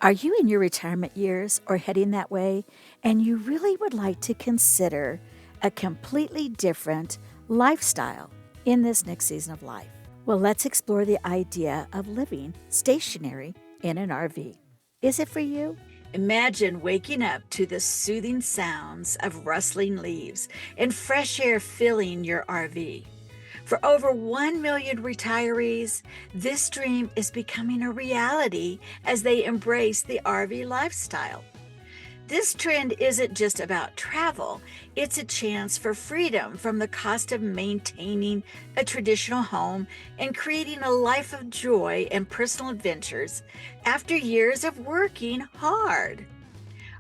Are you in your retirement years or heading that way, and you really would like to consider a completely different lifestyle in this next season of life? Well, let's explore the idea of living stationary in an RV. Is it for you? Imagine waking up to the soothing sounds of rustling leaves and fresh air filling your RV. For over 1 million retirees, this dream is becoming a reality as they embrace the RV lifestyle. This trend isn't just about travel, it's a chance for freedom from the cost of maintaining a traditional home and creating a life of joy and personal adventures after years of working hard.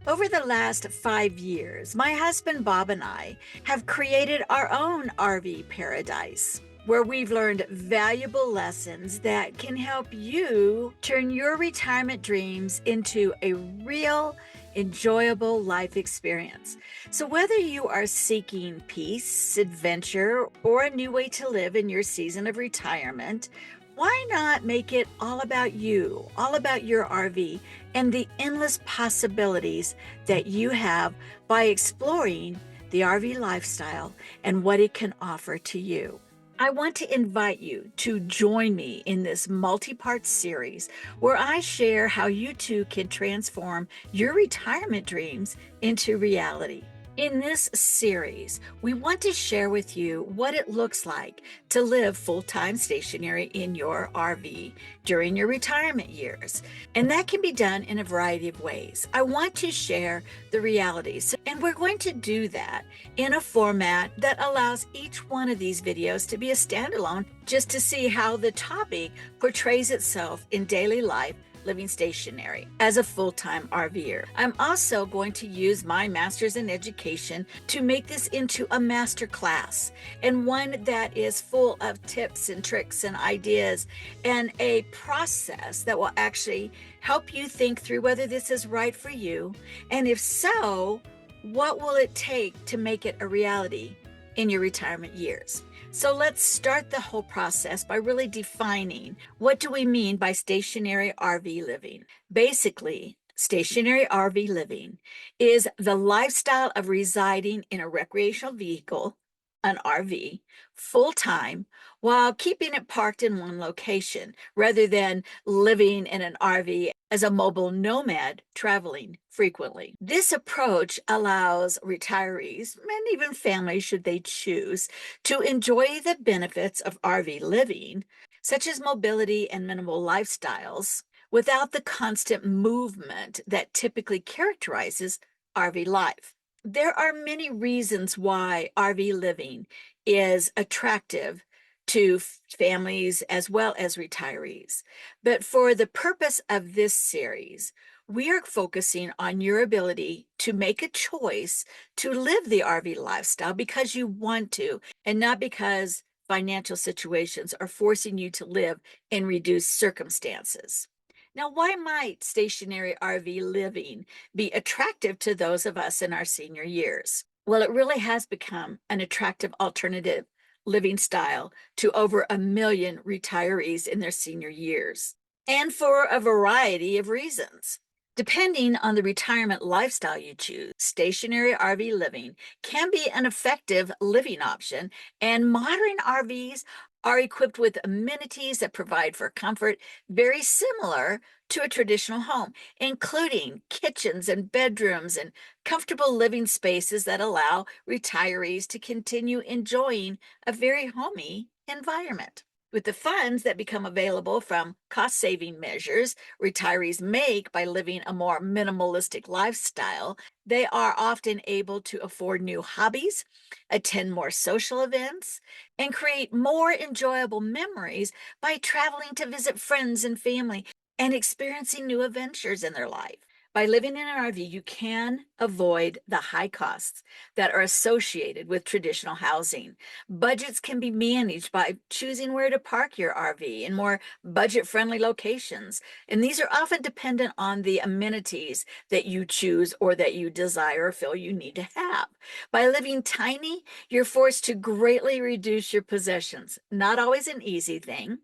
Over the last 5 years, my husband Bob and I have created our own RV paradise where we've learned valuable lessons that can help you turn your retirement dreams into a real, enjoyable life experience. So, whether you are seeking peace, adventure, or a new way to live in your season of retirement, why not make it all about you, all about your RV, and the endless possibilities that you have by exploring the RV lifestyle and what it can offer to you? I want to invite you to join me in this multi-part series where I share how you too can transform your retirement dreams into reality. In this series, we want to share with you what it looks like to live full-time stationary in your RV during your retirement years. And that can be done in a variety of ways. I want to share the realities, and we're going to do that in a format that allows each one of these videos to be a standalone just to see how the topic portrays itself in daily life living stationary as a full-time RVer. I'm also going to use my master's in education to make this into a master class, and one that is full of tips and tricks and ideas and a process that will actually help you think through whether this is right for you, and if so, what will it take to make it a reality in your retirement years. So let's start the whole process by really defining what do we mean by stationary RV living. Basically, stationary RV living is the lifestyle of residing in a recreational vehicle, an RV, full-time, while keeping it parked in one location, rather than living in an RV as a mobile nomad traveling frequently. This approach allows retirees, and even families should they choose, to enjoy the benefits of RV living, such as mobility and minimal lifestyles, without the constant movement that typically characterizes RV life. There are many reasons why RV living is attractive to families as well as retirees. But for the purpose of this series, we are focusing on your ability to make a choice to live the RV lifestyle because you want to, and not because financial situations are forcing you to live in reduced circumstances. Now, why might stationary RV living be attractive to those of us in our senior years? Well, it really has become an attractive alternative living style to over 1 million retirees in their senior years, and for a variety of reasons. Depending on the retirement lifestyle you choose, stationary RV living can be an effective living option, and modern RVs are equipped with amenities that provide for comfort very similar to a traditional home, including kitchens and bedrooms and comfortable living spaces that allow retirees to continue enjoying a very homey environment. With the funds that become available from cost-saving measures retirees make by living a more minimalistic lifestyle, they are often able to afford new hobbies, attend more social events, and create more enjoyable memories by traveling to visit friends and family and experiencing new adventures in their life. By living in an RV, you can avoid the high costs that are associated with traditional housing. Budgets can be managed by choosing where to park your RV in more budget-friendly locations. And these are often dependent on the amenities that you choose or that you desire or feel you need to have. By living tiny, you're forced to greatly reduce your possessions. Not always an easy thing,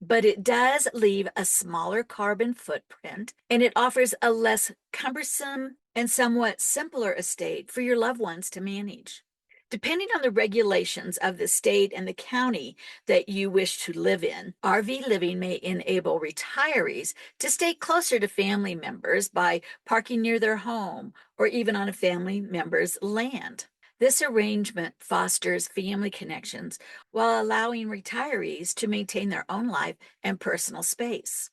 but it does leave a smaller carbon footprint and it offers a less cumbersome and somewhat simpler estate for your loved ones to manage. Depending on the regulations of the state and the county that you wish to live in, RV living may enable retirees to stay closer to family members by parking near their home or even on a family member's land. This arrangement fosters family connections while allowing retirees to maintain their own life and personal space.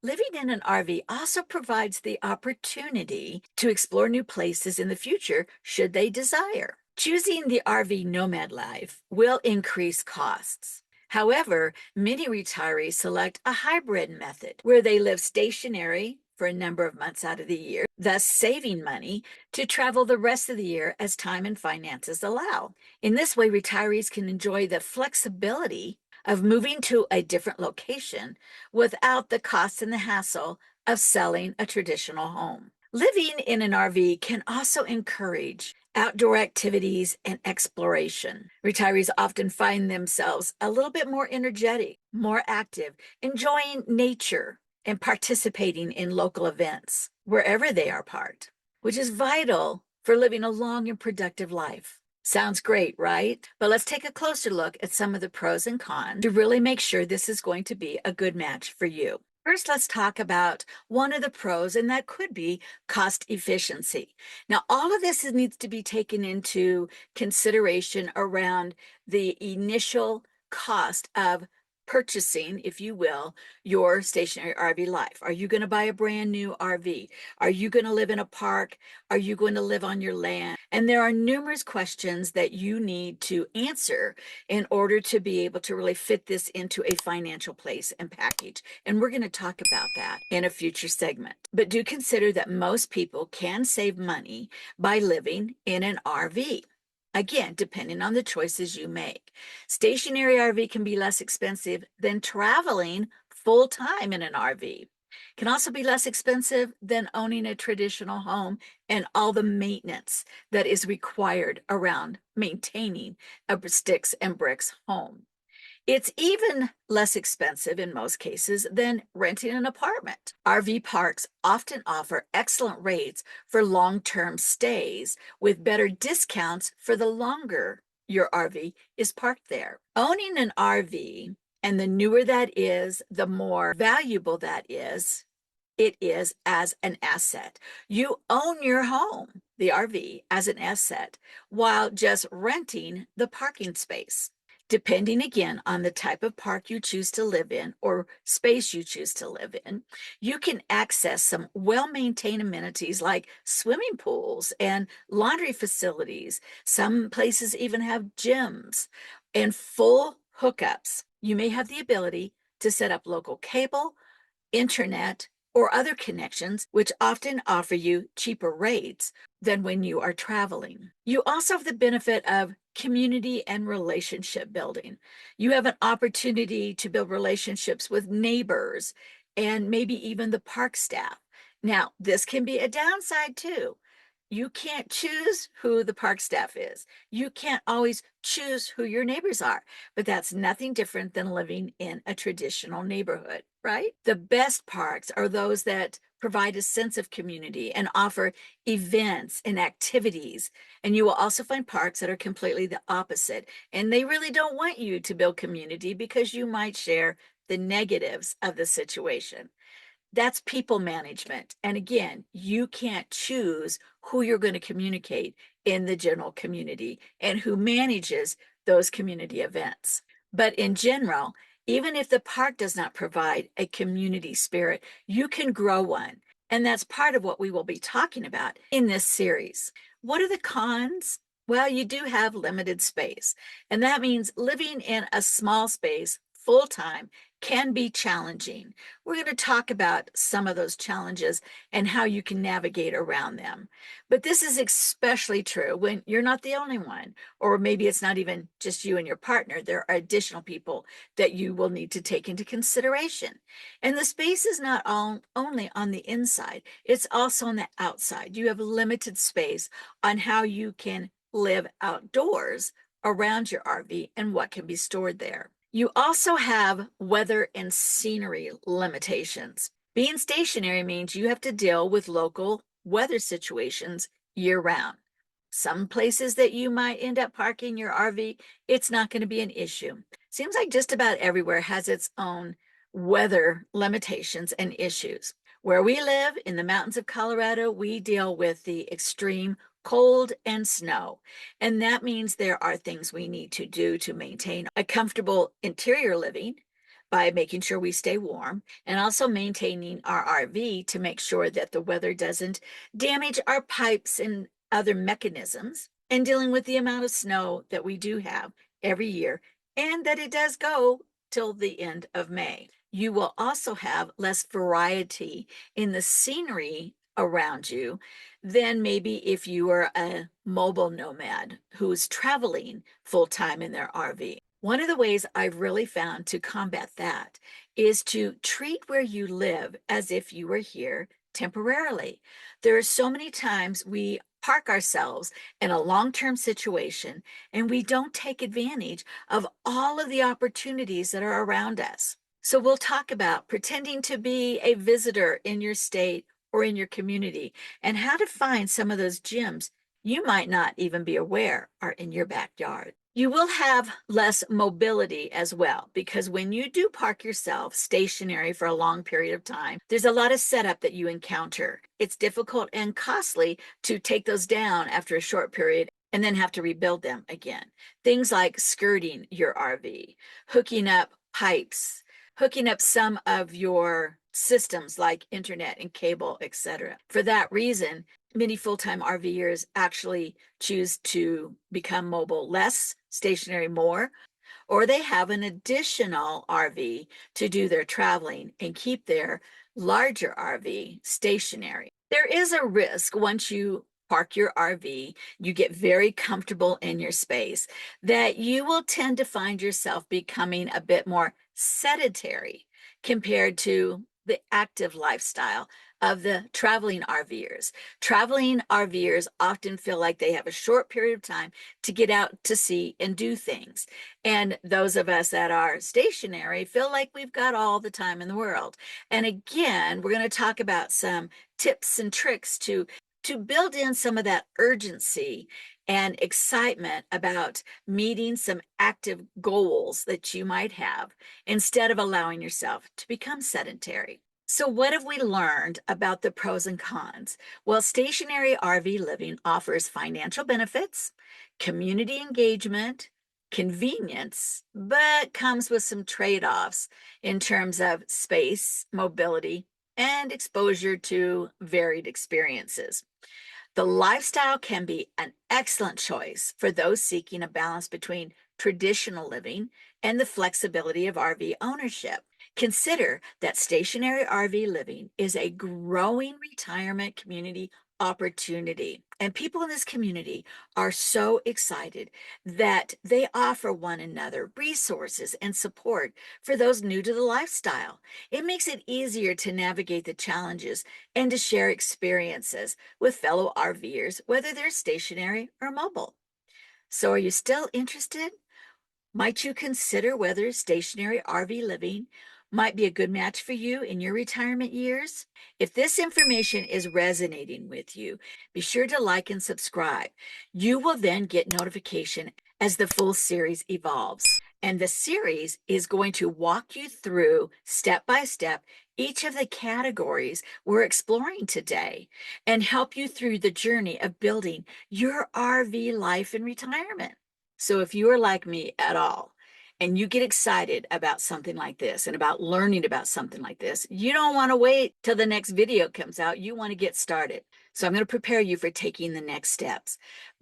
Living in an RV also provides the opportunity to explore new places in the future should they desire. Choosing the RV nomad life will increase costs. However, many retirees select a hybrid method where they live stationary for a number of months out of the year, thus saving money to travel the rest of the year as time and finances allow. In this way, retirees can enjoy the flexibility of moving to a different location without the cost and the hassle of selling a traditional home. Living in an RV can also encourage outdoor activities and exploration. Retirees often find themselves a little bit more energetic, more active, enjoying nature and participating in local events wherever they are part, which is vital for living a long and productive life. Sounds great, right? But let's take a closer look at some of the pros and cons to really make sure this is going to be a good match for you. First, let's talk about one of the pros, and that could be cost efficiency. Now, all of this needs to be taken into consideration around the initial cost of purchasing, if you will, your stationary RV life. Are you going to buy a brand new RV? Are you going to live in a park? Are you going to live on your land? And there are numerous questions that you need to answer in order to be able to really fit this into a financial place and package. And we're going to talk about that in a future segment. But do consider that most people can save money by living in an RV. Again, depending on the choices you make. Stationary RV can be less expensive than traveling full time in an RV. Can also be less expensive than owning a traditional home and all the maintenance that is required around maintaining a sticks and bricks home. It's even less expensive in most cases than renting an apartment. RV parks often offer excellent rates for long-term stays with better discounts for the longer your RV is parked there. Owning an RV, and the newer that is, the more valuable that is, it is as an asset. You own your home, the RV, as an asset, while just renting the parking space. Depending again on the type of park you choose to live in or space you choose to live in, you can access some well-maintained amenities like swimming pools and laundry facilities. Some places even have gyms and full hookups. You may have the ability to set up local cable, internet, or other connections, which often offer you cheaper rates than when you are traveling. You also have the benefit of community and relationship building. You have an opportunity to build relationships with neighbors and maybe even the park staff. Now, this can be a downside too. You can't choose who the park staff is. You can't always choose who your neighbors are, but that's nothing different than living in a traditional neighborhood, right? The best parks are those that provide a sense of community and offer events and activities. And you will also find parks that are completely the opposite. And they really don't want you to build community because you might share the negatives of the situation. That's people management. And again, you can't choose who you're going to communicate in the general community and who manages those community events. But in general, even if the park does not provide a community spirit, you can grow one. And that's part of what we will be talking about in this series. What are the cons? Well, you do have limited space, and that means living in a small space full time can be challenging. We're going to talk about some of those challenges and how you can navigate around them. But this is especially true when you're not the only one, or maybe it's not even just you and your partner. There are additional people that you will need to take into consideration. And the space is not only on the inside, it's also on the outside. You have limited space on how you can live outdoors around your RV and what can be stored there. You also have weather and scenery limitations. Being stationary means you have to deal with local weather situations year round. Some places that you might end up parking your RV, it's not going to be an issue. Seems like just about everywhere has its own weather limitations and issues. Where we live in the mountains of Colorado, we deal with the extreme cold and snow. And that means there are things we need to do to maintain a comfortable interior living by making sure we stay warm and also maintaining our RV to make sure that the weather doesn't damage our pipes and other mechanisms, and dealing with the amount of snow that we do have every year and that it does go till the end of May. You will also have less variety in the scenery around you than maybe if you were a mobile nomad who's traveling full time in their RV. One of the ways I've really found to combat that is to treat where you live as if you were here temporarily. There are so many times we park ourselves in a long term situation and we don't take advantage of all of the opportunities that are around us. So, we'll talk about pretending to be a visitor in your state or in your community and how to find some of those gems you might not even be aware are in your backyard. You will have less mobility as well, because when you do park yourself stationary for a long period of time, there's a lot of setup that you encounter. It's difficult and costly to take those down after a short period and then have to rebuild them again. Things like skirting your RV, hooking up pipes, hooking up some of your systems like internet and cable, etc. For that reason, many full-time RVers actually choose to become mobile less, stationary more, or they have an additional RV to do their traveling and keep their larger RV stationary. There is a risk once you park your RV, you get very comfortable in your space, that you will tend to find yourself becoming a bit more sedentary compared to the active lifestyle of the traveling RVers. Traveling RVers often feel like they have a short period of time to get out to see and do things. And those of us that are stationary feel like we've got all the time in the world. And again, we're going to talk about some tips and tricks to build in some of that urgency and excitement about meeting some active goals that you might have instead of allowing yourself to become sedentary. So, what have we learned about the pros and cons? Well, stationary RV living offers financial benefits, community engagement, convenience, but comes with some trade offs in terms of space, mobility, and exposure to varied experiences. The lifestyle can be an excellent choice for those seeking a balance between traditional living and the flexibility of RV ownership. Consider that stationary RV living is a growing retirement community opportunity. And people in this community are so excited that they offer one another resources and support for those new to the lifestyle. It makes it easier to navigate the challenges and to share experiences with fellow RVers, whether they're stationary or mobile. So, are you still interested? Might you consider whether stationary RV living might be a good match for you in your retirement years? If this information is resonating with you, be sure to like and subscribe. You will then get notification as the full series evolves. And the series is going to walk you through step by step each of the categories we're exploring today and help you through the journey of building your RV life in retirement. So if you are like me at all, and you get excited about something like this and about learning about something like this, you don't want to wait till the next video comes out. You want to get started. So I'm going to prepare you for taking the next steps.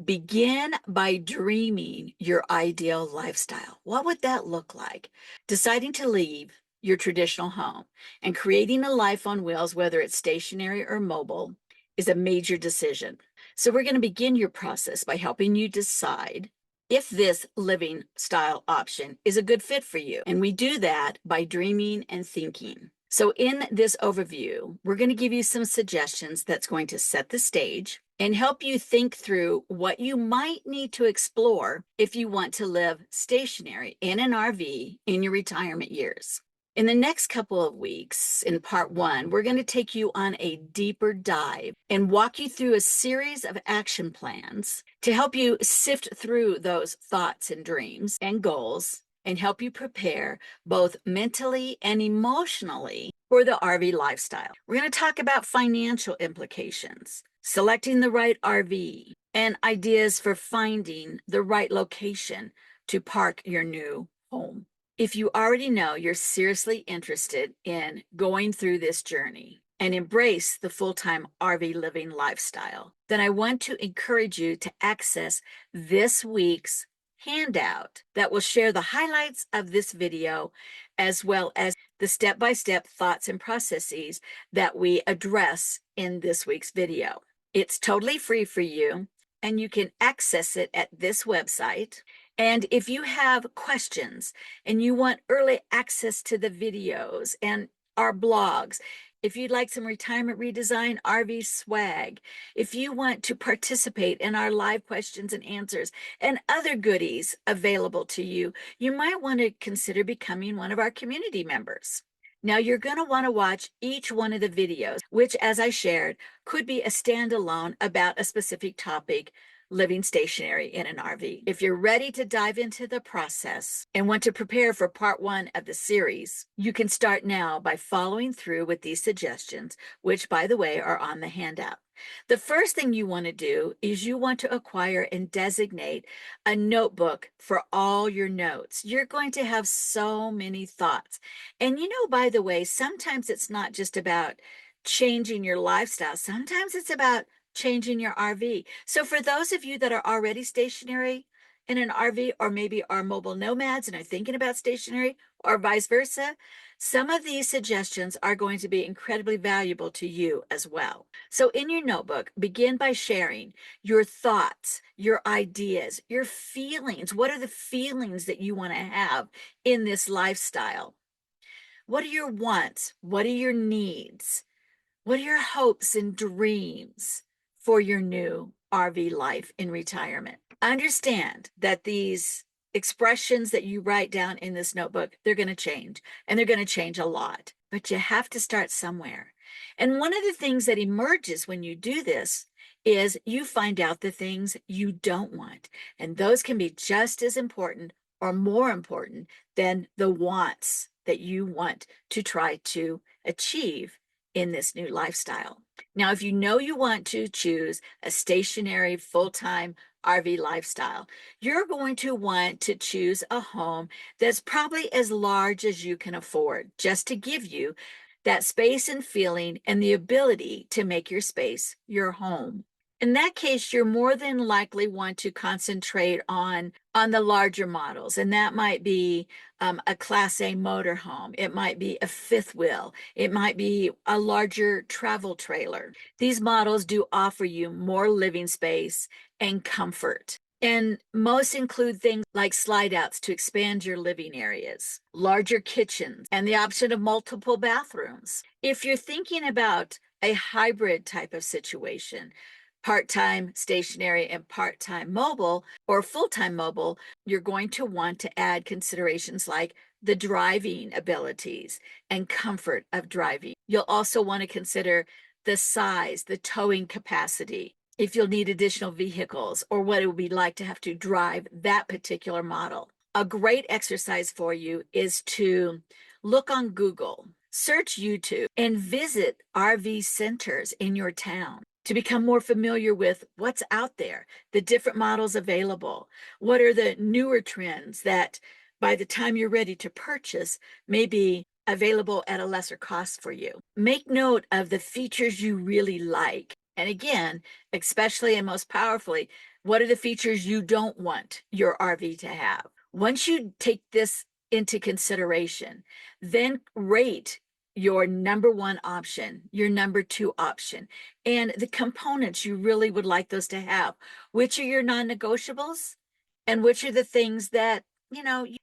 Begin by dreaming your ideal lifestyle. What would that look like? Deciding to leave your traditional home and creating a life on wheels, whether it's stationary or mobile, is a major decision. So we're going to begin your process by helping you decide if this living style option is a good fit for you. And we do that by dreaming and thinking. So in this overview, we're going to give you some suggestions that's going to set the stage and help you think through what you might need to explore if you want to live stationary in an RV in your retirement years. In the next couple of weeks, in part one, we're going to take you on a deeper dive and walk you through a series of action plans to help you sift through those thoughts and dreams and goals and help you prepare both mentally and emotionally for the RV lifestyle. We're going to talk about financial implications, selecting the right RV, and ideas for finding the right location to park your new home. If you already know you're seriously interested in going through this journey and embrace the full-time RV living lifestyle, then I want to encourage you to access this week's handout that will share the highlights of this video as well as the step-by-step thoughts and processes that we address in this week's video. It's totally free for you, and you can access it at this website. And if you have questions and you want early access to the videos and our blogs, if you'd like some retirement redesign RV swag, if you want to participate in our live questions and answers and other goodies available to you, you might want to consider becoming one of our community members. Now, you're going to want to watch each one of the videos, which, as I shared, could be a standalone about a specific topic, living stationary in an RV. If you're ready to dive into the process and want to prepare for part one of the series, you can start now by following through with these suggestions, which, by the way, are on the handout. The first thing you want to do is you want to acquire and designate a notebook for all your notes. You're going to have so many thoughts. And by the way, sometimes it's not just about changing your lifestyle. Sometimes it's about changing your RV. So for those of you that are already stationary in an RV, or maybe are mobile nomads and are thinking about stationary, or vice versa, some of these suggestions are going to be incredibly valuable to you as well. So in your notebook, begin by sharing your thoughts, your ideas, your feelings. What are the feelings that you want to have in this lifestyle? What are your wants? What are your needs? What are your hopes and dreams for your new RV life in retirement? Understand that these expressions that you write down in this notebook, they're going to change, and they're going to change a lot, but you have to start somewhere. And one of the things that emerges when you do this is you find out the things you don't want, and those can be just as important or more important than the wants that you want to try to achieve in this new lifestyle. Now, if you know you want to choose a stationary full-time RV lifestyle, you're going to want to choose a home that's probably as large as you can afford, just to give you that space and feeling and the ability to make your space your home. In that case, you're more than likely want to concentrate on the larger models, and that might be a Class A motorhome. It might be a fifth wheel. It might be a larger travel trailer. These models do offer you more living space and comfort. And most include things like slide outs to expand your living areas, larger kitchens, and the option of multiple bathrooms. If you're thinking about a hybrid type of situation, part-time stationary and part-time mobile or full-time mobile, you're going to want to add considerations like the driving abilities and comfort of driving. You'll also want to consider the size, the towing capacity, if you'll need additional vehicles, or what it would be like to have to drive that particular model. A great exercise for you is to look on Google, search YouTube, and visit RV centers in your town to become more familiar with what's out there, the different models available. What are the newer trends that by the time you're ready to purchase may be available at a lesser cost for you? Make note of the features you really like. And again, especially and most powerfully, what are the features you don't want your RV to have? Once you take this into consideration, then rate your number one option, your number two option, and the components you really would like those to have. Which are your non-negotiables, and which are the things that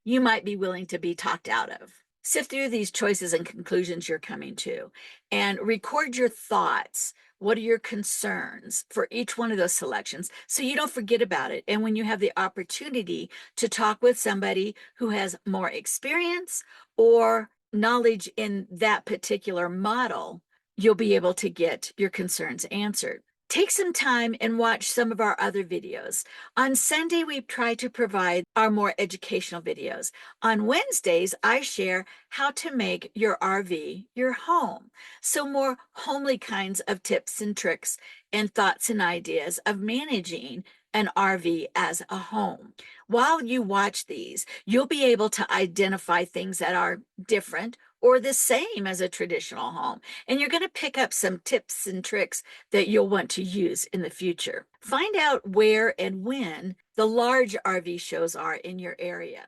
you might be willing to be talked out of. Sift through these choices and conclusions you're coming to and record your thoughts. What are your concerns for each one of those selections so you don't forget about it? And when you have the opportunity to talk with somebody who has more experience or knowledge in that particular model, you'll be able to get your concerns answered. Take some time and watch some of our other videos. On Sunday, we try to provide our more educational videos. On Wednesdays, I share how to make your RV your home. So more homely kinds of tips and tricks and thoughts and ideas of managing an RV as a home. While you watch these, you'll be able to identify things that are different or the same as a traditional home. And you're going to pick up some tips and tricks that you'll want to use in the future. Find out where and when the large RV shows are in your area.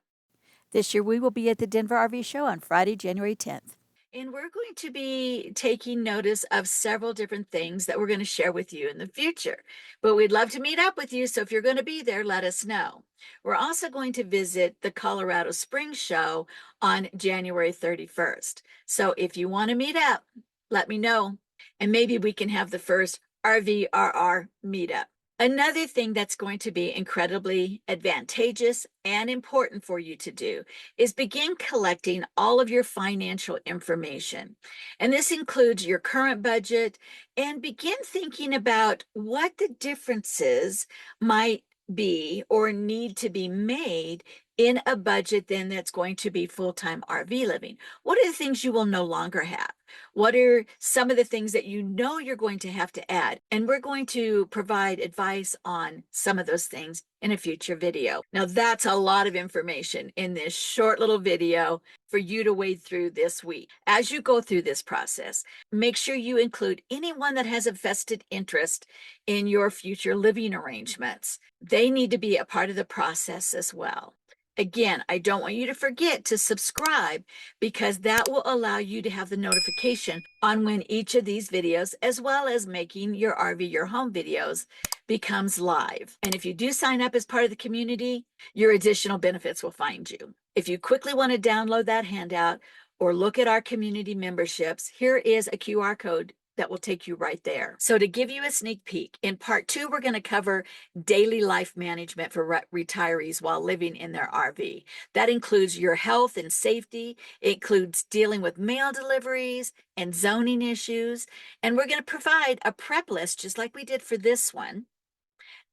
This year, we will be at the Denver RV Show on Friday, January 10th. And we're going to be taking notice of several different things that we're going to share with you in the future. But we'd love to meet up with you. So if you're going to be there, let us know. We're also going to visit the Colorado Springs Show on January 31st. So if you want to meet up, let me know. And maybe we can have the first RVRR meetup. Another thing that's going to be incredibly advantageous and important for you to do is begin collecting all of your financial information. And this includes your current budget, and begin thinking about what the differences might be or need to be made in a budget then that's going to be full-time RV living. What are the things you will no longer have? What are some of the things that you know you're going to have to add? And we're going to provide advice on some of those things in a future video. Now, that's a lot of information in this short little video for you to wade through this week. As you go through this process, make sure you include anyone that has a vested interest in your future living arrangements. They need to be a part of the process as well. Again, I don't want you to forget to subscribe, because that will allow you to have the notification on when each of these videos, as well as making your RV your home videos, becomes live. And if you do sign up as part of the community, your additional benefits will find you. If you quickly want to download that handout or look at our community memberships, here is a QR code that will take you right there. So to give you a sneak peek, in part 2, we're going to cover daily life management for retirees while living in their RV. That includes your health and safety. It includes dealing with mail deliveries and zoning issues. And we're going to provide a prep list, just like we did for this one,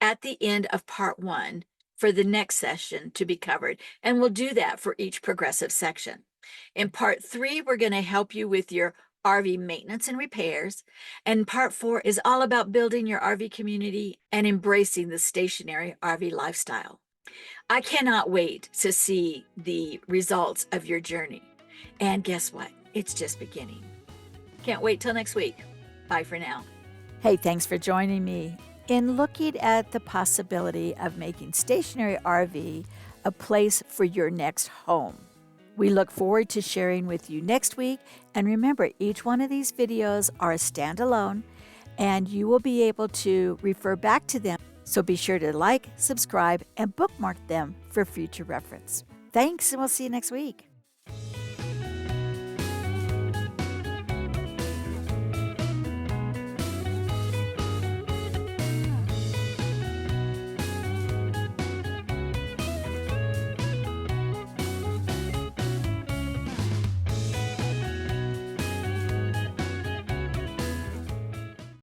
at the end of part 1 for the next session to be covered. And we'll do that for each progressive section. In part 3, we're going to help you with your RV maintenance and repairs. And part 4 is all about building your RV community and embracing the stationary RV lifestyle. I cannot wait to see the results of your journey. And guess what? It's just beginning. Can't wait till next week. Bye for now. Hey, thanks for joining me in looking at the possibility of making stationary RV a place for your next home. We look forward to sharing with you next week. And remember, each one of these videos are a standalone, and you will be able to refer back to them. So be sure to like, subscribe, and bookmark them for future reference. Thanks, and we'll see you next week.